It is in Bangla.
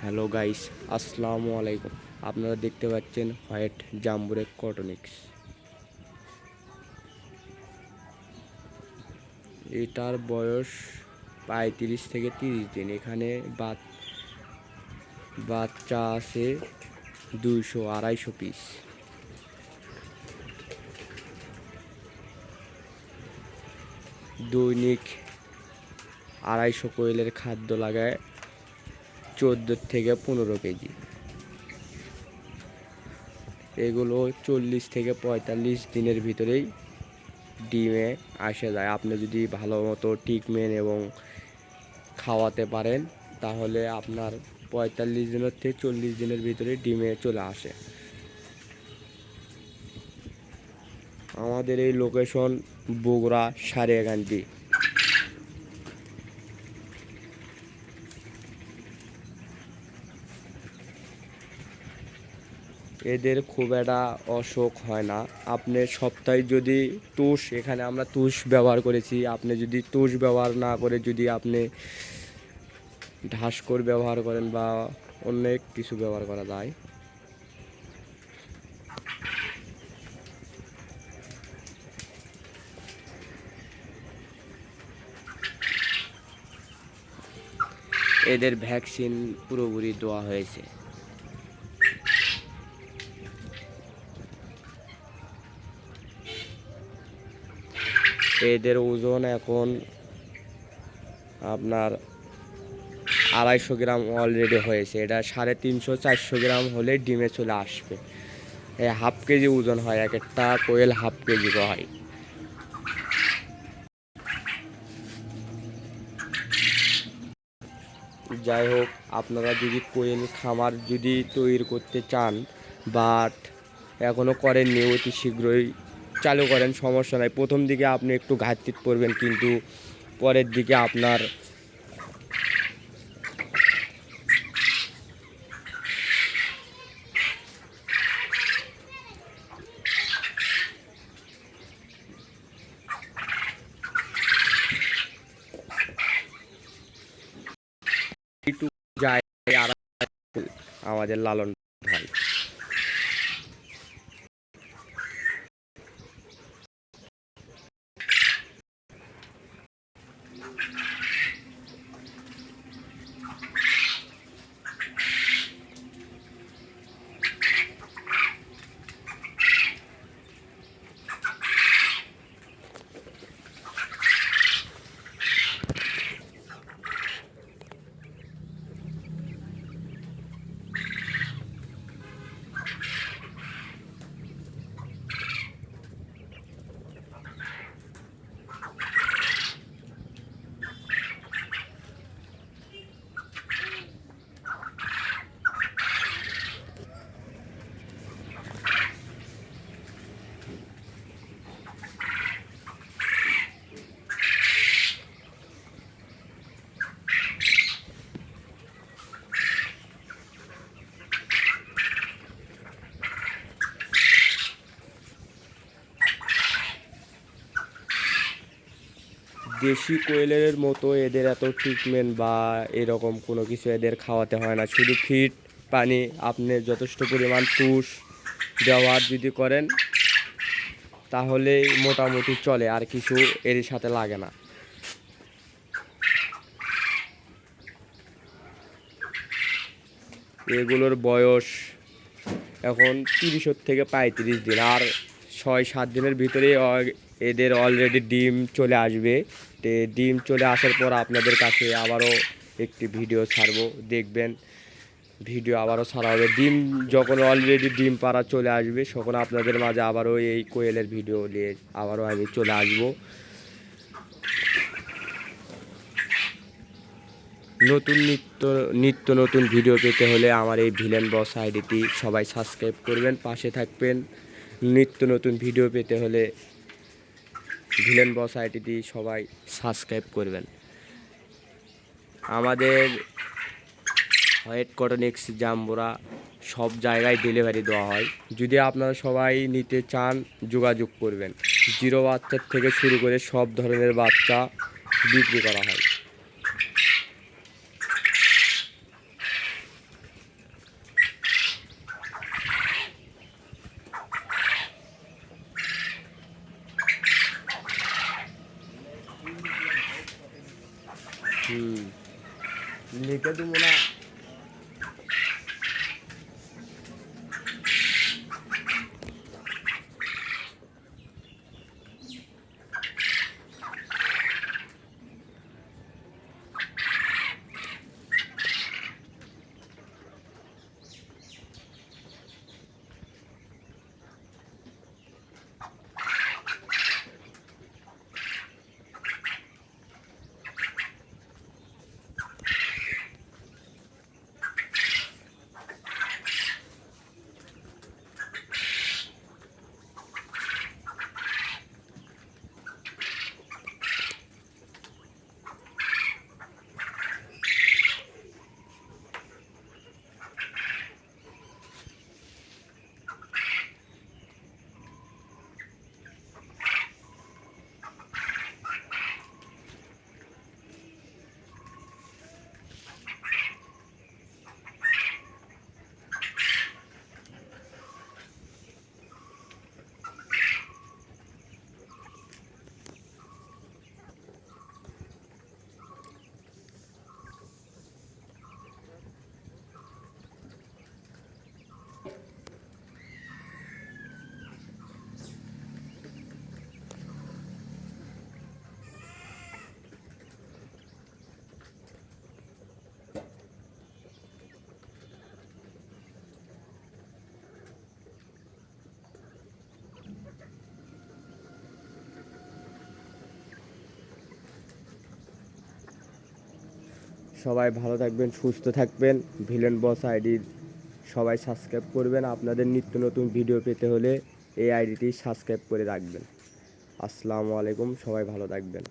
হ্যালো গাইস, আসসালামু আলাইকুম। আপনারা দেখতে পাচ্ছেন হোয়াইট জাম্বুরে কটনিক্স। এটার বয়স 35 থেকে 30 দিন। এখানে বাচ্চা আছে 200-250 পিস। দৈনিক 250 কোয়েলের খাদ্য লাগায় 14 থেকে 15 কেজি। এগুলো 40 থেকে 45 দিনের ভিতরেই ডিমে আসে যায়। আপনি যদি ভালো মতো ট্রিটমেন্ট এবং খাওয়াতে পারেন তাহলে আপনার 45 দিনের থেকে 40 দিনের ভিতরে ডিমে চলে আসে। আমাদের এই লোকেশন বগুড়া সারিয়াকান্দি। এদের খুব একটা অসুখ হয় না। আপনি সপ্তাহে যদি এখানে আমরা তুষ ব্যবহার করেছি, আপনি যদি তুষ ব্যবহার না করে যদি আপনি ঘাসকর ব্যবহার করেন বা অনেক কিছু ব্যবহার করা যায়। এদের ভ্যাকসিন পুরোপুরি দেওয়া হয়েছে। এদের ওজন এখন আপনার 250 গ্রাম অলরেডি হয়েছে। এটা 350-400 গ্রাম হলে ডিমে চলে আসবে। এই হাফ কেজি ওজন হয়, এক একটা কোয়েল হাফ কেজি হয়। যাই হোক, আপনারা যদি কোয়েল খামার যদি তৈরি করতে চান বাট এখনও করেননি, অতি শীঘ্রই চালু করেন, সমস্যা নাই। প্রথম দিকে আপনি একটু ঘাটতি পড়বেন, কিন্তু পরের দিকে আপনার একটু যায় আর আমাদের লালন ভাই। দেশি কোয়েলের মতো এদের এত ট্রিটমেন্ট বা এরকম কোনো কিছু এদের খাওয়াতে হয় না। শুধু ফিড, পানি, আপনি যথেষ্ট পরিমাণ তুষ ব্যবহার যদি করেন তাহলে মোটামুটি চলে, আর কিছু এর সাথে লাগে না। এগুলোর বয়স এখন 30 থেকে 35 দিন, আর 6-7 দিনের ভিতরে এদের অলরেডি ডিম চলে আসবে। ডিম চলে আসার পর আপনাদের কাছে আবারও একটি ভিডিও ছাড়বো, দেখবেন। ভিডিও আবারও ছাড়া হবে। ডিম যখন অলরেডি ডিম পাড়া চলে আসবে তখন আপনাদের মাঝে আবারও এই কোয়েলের ভিডিও নিয়ে আবারও আমি চলে আসবো। নিত্য নতুন ভিডিও পেতে হলে আমার এই ভিলেন বস আইডিটি সবাই সাবস্ক্রাইব করবেন, পাশে থাকবেন। নিত্য নতুন ভিডিও পেতে হলে ভিলেন বস আইডিটি সবাই সাবস্ক্রাইব করবেন। আমাদের হোয়াইট কটনিক্স জাম্বুরা সব জায়গায় ডেলিভারি দেওয়া হয়। যদি আপনারা সবাই নিতে চান যোগাযোগ করবেন। 0 বাচ্চার থেকে শুরু করে সব ধরনের বাচ্চা বিক্রি করা হয়। লিখে দেবো না। সবাই ভালো থাকবেন, সুস্থ থাকবেন। ভিলেন বস আইডি সবাই সাবস্ক্রাইব করবেন। আপনাদের নিত্য নতুন ভিডিও পেতে হলে এই আইডিটি সাবস্ক্রাইব করে রাখবেন। আসসালামু আলাইকুম, সবাই ভালো থাকবেন।